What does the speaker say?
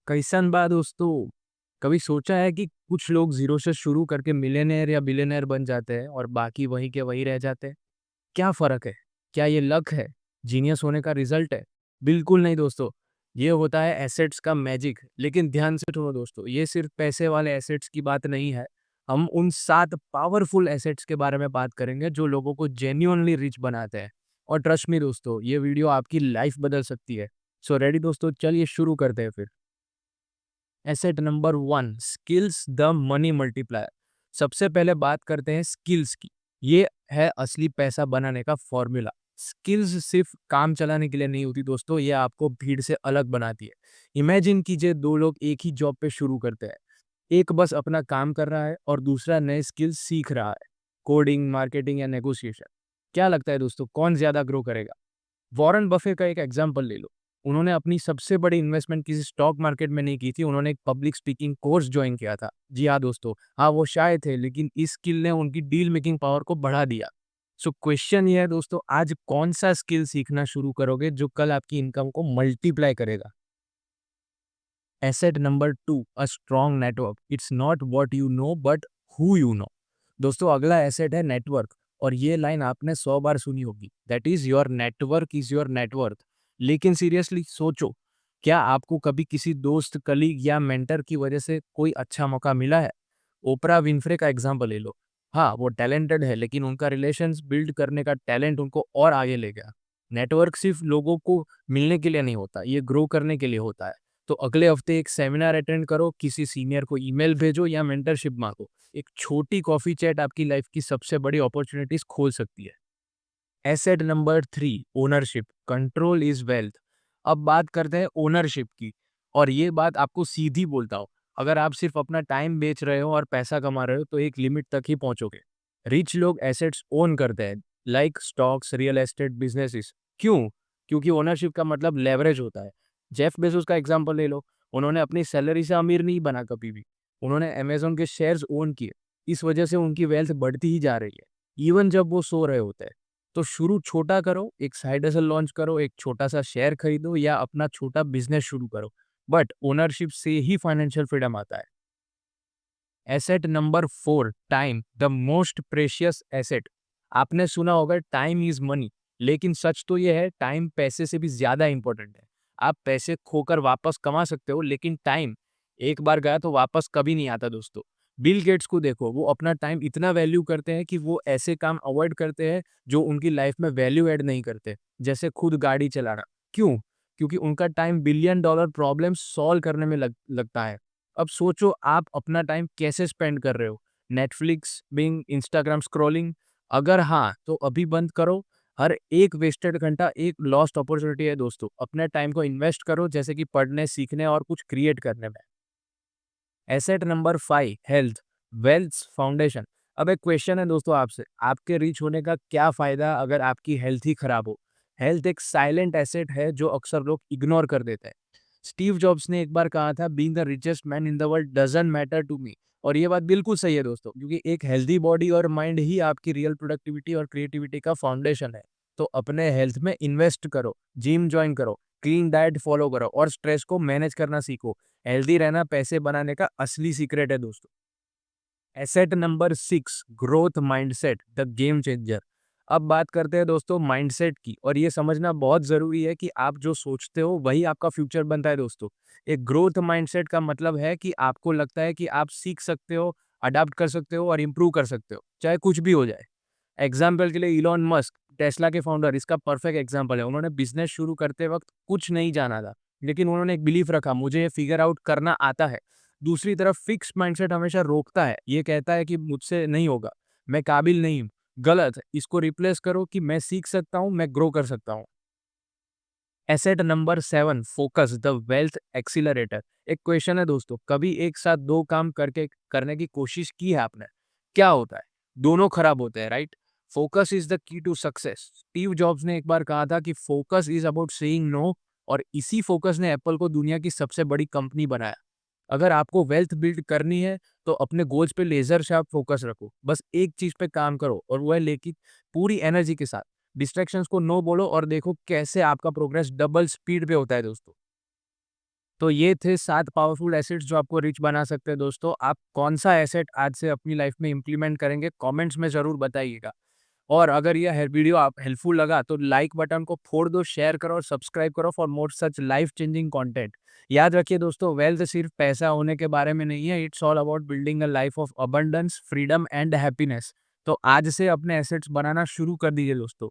कैसन बा दोस्तों। कभी सोचा है कि कुछ लोग जीरो से शुरू करके मिलियनेयर या बिलियनेयर बन जाते हैं और बाकी वहीं के वहीं रह जाते हैं। क्या फर्क है? क्या ये लक है? जीनियस होने का रिजल्ट है? बिल्कुल नहीं दोस्तों। ये होता है एसेट्स का मैजिक। लेकिन ध्यान से सुनो दोस्तों, ये सिर्फ पैसे वाले एसेट्स की बात नहीं है। हम उन 7 पावरफुल एसेट्स के बारे में बात करेंगे जो लोगों को जेन्युइनली रिच बनाते हैं। और ट्रस्ट मी दोस्तों, ये वीडियो आपकी लाइफ बदल सकती है। सो रेडी दोस्तों, चलिए शुरू करते हैं फिर। Asset number 1, skills the money multiplier. सबसे पहले बात करते हैं स्किल्स की। ये है असली पैसा बनाने का फॉर्मूला। स्किल्स सिर्फ काम चलाने के लिए नहीं होती दोस्तों, ये आपको भीड़ से अलग बनाती है। इमेजिन कीजिए, दो लोग एक ही जॉब पे शुरू करते हैं। एक बस अपना काम कर रहा है और दूसरा नए स्किल्स सीख रहा है, कोडिंग, मार्केटिंग या नेगोशिएशन। क्या लगता है दोस्तों, कौन ज्यादा ग्रो करेगा? वॉरेन बफे का एक एग्जांपल ले लो। उन्होंने अपनी सबसे बड़ी इन्वेस्टमेंट किसी स्टॉक मार्केट में नहीं की थी, उन्होंने एक पब्लिक स्पीकिंग कोर्स ज्वाइन किया था। जी हाँ दोस्तों, हाँ वो शाय थे, लेकिन इस स्किल ने उनकी डील मेकिंग पावर को बढ़ा दिया। सो क्वेश्चन ये है दोस्तों, आज कौन सा स्किल सीखना शुरू करोगे जो कल आपकी इनकम को मल्टीप्लाई करेगा? Asset number 2, a strong network. It's not what you know but who you know. दोस्तों, अगला एसेट है नेटवर्क। और ये लाइन आपने 100 बार सुनी होगी, that is your network is your net worth. लेकिन सीरियसली सोचो, क्या आपको कभी किसी दोस्त, कलीग या मेंटर की वजह से कोई अच्छा मौका मिला है? ओपरा विनफ्रे का एग्जाम्पल ले लो। हाँ, वो टैलेंटेड है, लेकिन उनका रिलेशंस बिल्ड करने का टैलेंट उनको और आगे ले गया। नेटवर्क सिर्फ लोगों को मिलने के लिए नहीं होता, ये ग्रो करने के लिए होता है। तो अगले हफ्ते एक सेमिनार अटेंड करो, किसी सीनियर को ईमेल भेजो या मेंटरशिप मांगो। एक छोटी कॉफी चैट आपकी लाइफ की सबसे बड़ी अपॉर्चुनिटीज खोल सकती है। Asset number 3, ownership. Control is wealth. अब बात करते हैं ओनरशिप की। और ये बात आपको सीधी बोलता हूँ, अगर आप सिर्फ अपना टाइम बेच रहे हो और पैसा कमा रहे हो तो एक लिमिट तक ही पहुंचोगे। रिच लोग एसेट्स ओन करते हैं, like stocks, real estate, businesses. क्यों? क्योंकि ओनरशिप का मतलब लेवरेज होता है। जेफ बेजोस का एग्जांपल ले लो। उन्होंने अपनी सैलरी से अमीर नहीं बना कभी भी। उन्होंने अमेजोन के शेयर्स ओन किए। इस वजह से उनकी वेल्थ बढ़ती ही जा रही है, इवन जब वो सो रहे होते हैं। तो शुरू छोटा करो, एक साइड हसल लॉन्च करो, एक छोटा-सा शेयर खरीदो या अपना छोटा बिज़नेस शुरू करो। बट ओनरशिप से ही फाइनेंशियल फ्रीडम आता है। Asset number 4, time, the most precious asset. आपने सुना होगा टाइम इज़ मनी, लेकिन सच तो ये है, टाइम पैसे से भी ज़्यादा इंपॉर्टेंट है। आप पैसे खोकर वापस कमा सकते हो, लेकिन टाइम एक बार गया तो वापस कभी नहीं आता दोस्तों। बिल गेट्स को देखो, वो अपना टाइम इतना वैल्यू करते हैं कि वो ऐसे काम अवॉइड करते हैं जो उनकी लाइफ में वैल्यू ऐड नहीं करते, जैसे खुद गाड़ी चलाना। क्यों? क्योंकि उनका time billion dollar problem solve करने में लगता है। अब सोचो, आप अपना टाइम कैसे स्पेंड कर रहे हो? Netflix, Bing, Instagram scrolling? अगर हाँ, तो अभी बंद करो। हर एक वेस्टेड घंटा एक लॉस्ट अपॉर्चुनिटी है दोस्तों। अपने टाइम को इन्वेस्ट करो, जैसे कि पढ़ने, सीखने और कुछ क्रिएट करने में। Asset number 5, health, wealth foundation. अब एक क्वेश्चन है दोस्तों आपसे, आपके रिच होने का क्या फायदा अगर आपकी हेल्थ ही खराब हो? हेल्थ एक साइलेंट एसेट है जो अक्सर लोग इग्नोर कर देते हैं। स्टीव जॉब्स ने एक बार कहा था, being the richest man in the world doesn't matter to me. और ये बात बिल्कुल सही है दोस्तों, क्योंकि एक हेल्दी बॉडी और माइंड ही आपकी रियल प्रोडक्टिविटी और क्रिएटिविटी का फाउंडेशन है। तो अपने हेल्थ में इन्वेस्ट करो, जिम ज्वाइन करो, क्लीन डाइट फॉलो करो और स्ट्रेस को मैनेज करना सीखो। हेल्दी रहना पैसे बनाने का असली सीक्रेट है दोस्तों। Asset number 6, growth mindset, the game changer. अब बात करते हैं दोस्तों माइंडसेट की, और ये समझना बहुत जरूरी है कि आप जो सोचते हो वही आपका फ्यूचर बनता है दोस्तों। एक ग्रोथ माइंडसेट का मतलब है कि आपको लगता है कि आप सीख सकते हो, अडाप्ट कर सकते हो और इम्प्रूव कर सकते हो, चाहे कुछ भी हो जाए। एग्जाम्पल के लिए इलॉन मस्क, टेस्ला के फाउंडर, इसका परफेक्ट एग्जाम्पल है। उन्होंने बिजनेस शुरू करते वक्त कुछ नहीं जाना था, लेकिन उन्होंने एक बिलीफ रखा, मुझे ये फिगर आउट करना आता है। दूसरी तरफ फिक्स माइंडसेट हमेशा रोकता है, ये कहता है कि मुझसे नहीं होगा, मैं काबिल नहीं हूँ। गलत है, इसको रिप्लेस करो कि मैं सीख सकता हूँ, मैं ग्रो कर सकता हूँ। Asset number 7, focus, the wealth accelerator. एक क्वेश्चन है दोस्तों, कभी एक साथ दो काम करके करने की कोशिश की है आपने? क्या होता है? दोनों खराब होते हैं, right? Focus is the key to success. Steve Jobs ने एक बार कहा था कि focus is about saying no, और इसी फोकस ने एप्पल को दुनिया की सबसे बड़ी कंपनी बनाया। अगर आपको वेल्थ बिल्ड करनी है तो अपने गोल्स पे लेजर शार्प फोकस रखो, बस एक चीज पे काम करो, और वो है लेकिन पूरी एनर्जी के साथ। डिस्ट्रैक्शंस को नो बोलो और देखो कैसे आपका प्रोग्रेस डबल स्पीड पे होता है दोस्तों। तो ये थे 7 पावरफुल एसेट्स जो आपको रिच बना सकते हैं दोस्तों। आप कौन-सा एसेट आज से अपनी लाइफ में इम्प्लीमेंट करेंगे, कमेंट्स में ज़रूर बताइएगा। और अगर यह वीडियो आप हेल्पफुल लगा तो लाइक बटन को फोड़ दो, शेयर करो और सब्सक्राइब करो for more such life changing content. याद रखिए दोस्तों, वेल्थ सिर्फ पैसा होने के बारे में नहीं है, it's all about building a life of abundance, freedom and happiness. तो आज से अपने एसेट्स बनाना शुरू कर दीजिए दोस्तों।